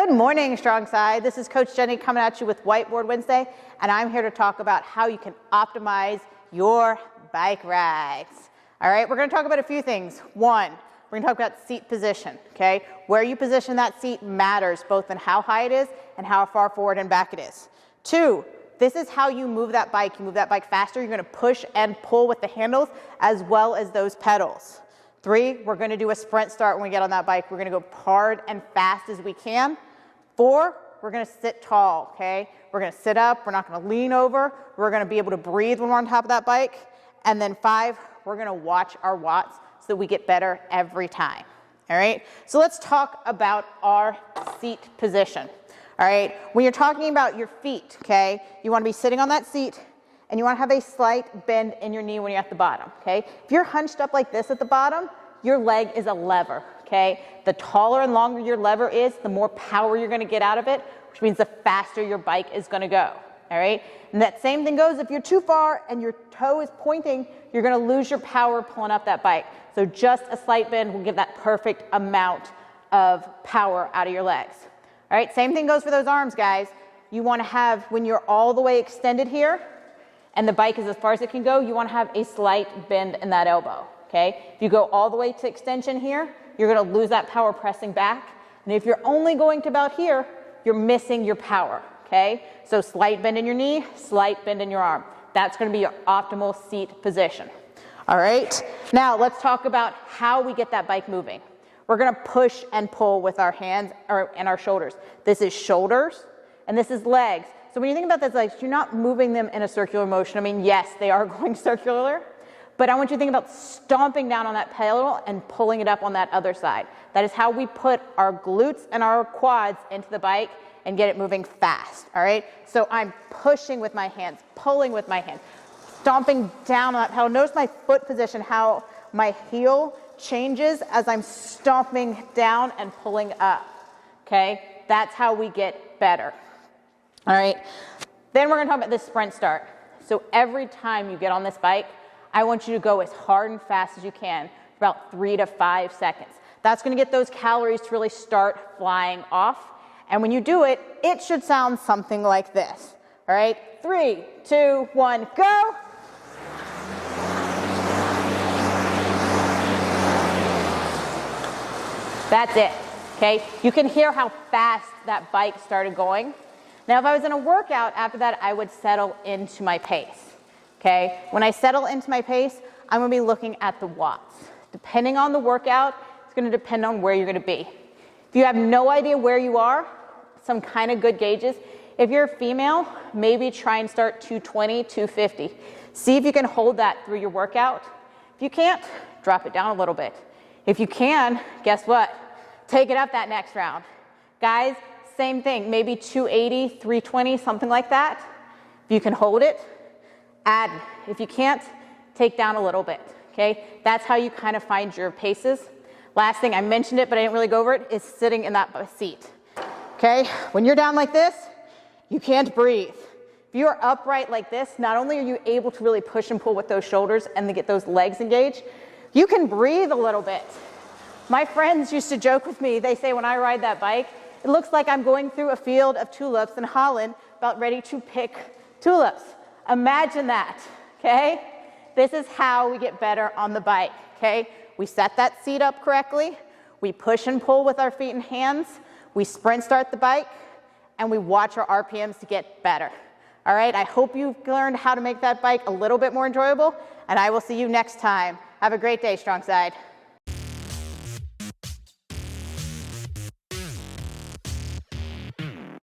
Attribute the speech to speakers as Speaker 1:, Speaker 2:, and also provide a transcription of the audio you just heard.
Speaker 1: Good morning, Strong Side. This is Coach Jenny coming at you with Whiteboard Wednesday, and I'm here to talk about how you can optimize your bike rides. All right, we're going to talk about a few things. One, we're going to talk about seat position, okay? Where you position that seat matters, both in how high it is and how far forward and back it is. Two, this is how you move that bike. You move that bike faster. You're going to push and pull with the handles as well as those pedals. Three, we're going to do a sprint start when we get on that bike. We're going to go hard and fast as we can. Four, we're going to sit tall, okay? We're going to sit up. We're not going to lean over. We're going to be able to breathe when we're on top of that bike. And then five, we're going to watch our watts so that we get better every time, all right? So let's talk about our seat position, all right? When you're talking about your feet, okay, you want to be sitting on that seat and you want to have a slight bend in your knee when you're at the bottom, okay? If you're hunched up like this at the bottom, your leg is a lever, okay? The taller and longer your lever is, the more power you're going to get out of it, which means the faster your bike is going to go, all right? And that same thing goes if you're too far and your toe is pointing, you're going to lose your power pulling up that bike. So just a slight bend will give that perfect amount of power out of your legs. All right, same thing goes for those arms, guys. You want to have, when you're all the way extended here and the bike is as far as it can go, you want to have a slight bend in that elbow, okay? If you go all the way to extension here, you're going to lose that power pressing back. And if you're only going to about here, you're missing your power, okay? So slight bend in your knee, slight bend in your arm. That's going to be your optimal seat position. All right, now let's talk about how we get that bike moving. We're going to push and pull with our hands and our shoulders. This is shoulders and this is legs. So when you think about those legs, you're not moving them in a circular motion. I mean, yes, they are going circular, but I want you to think about stomping down on that pedal and pulling it up on that other side. That is how we put our glutes and our quads into the bike and get it moving fast, all right? So I'm pushing with my hands, pulling with my hands, stomping down on that pedal. Notice my foot position, how my heel changes as I'm stomping down and pulling up, okay? That's how we get better, all right? Then we're gonna talk about this sprint start. So every time you get on this bike, I want you to go as hard and fast as you can for about 3 to 5 seconds. That's gonna get those calories to really start flying off. And when you do it, it should sound something like this, all right? 3, 2, 1, go. That's it, okay? You can hear how fast that bike started going. Now, if I was in a workout after that, I would settle into my pace, okay? When I settle into my pace, I'm gonna be looking at the watts. Depending on the workout, it's gonna depend on where you're gonna be. If you have no idea where you are, some kind of good gauges. If you're a female, maybe try and start 220, 250. See if you can hold that through your workout. If you can't, drop it down a little bit. If you can, guess what? Take it up that next round. Guys, same thing, maybe 280, 320, something like that. If you can hold it, add. If you can't, take down a little bit, okay? That's how you kind of find your paces. Last thing, I mentioned it, but I didn't really go over it, is sitting in that seat, okay? When you're down like this, you can't breathe. If you are upright like this, not only are you able to really push and pull with those shoulders and to get those legs engaged, you can breathe a little bit. My friends used to joke with me. They say when I ride that bike, it looks like I'm going through a field of tulips in Holland, about ready to pick tulips. Imagine that, okay? This is how we get better on the bike, okay? We set that seat up correctly. We push and pull with our feet and hands. We sprint start the bike, and we watch our RPMs to get better. All right, I hope you've learned how to make that bike a little bit more enjoyable, and I will see you next time. Have a great day, Strong Side.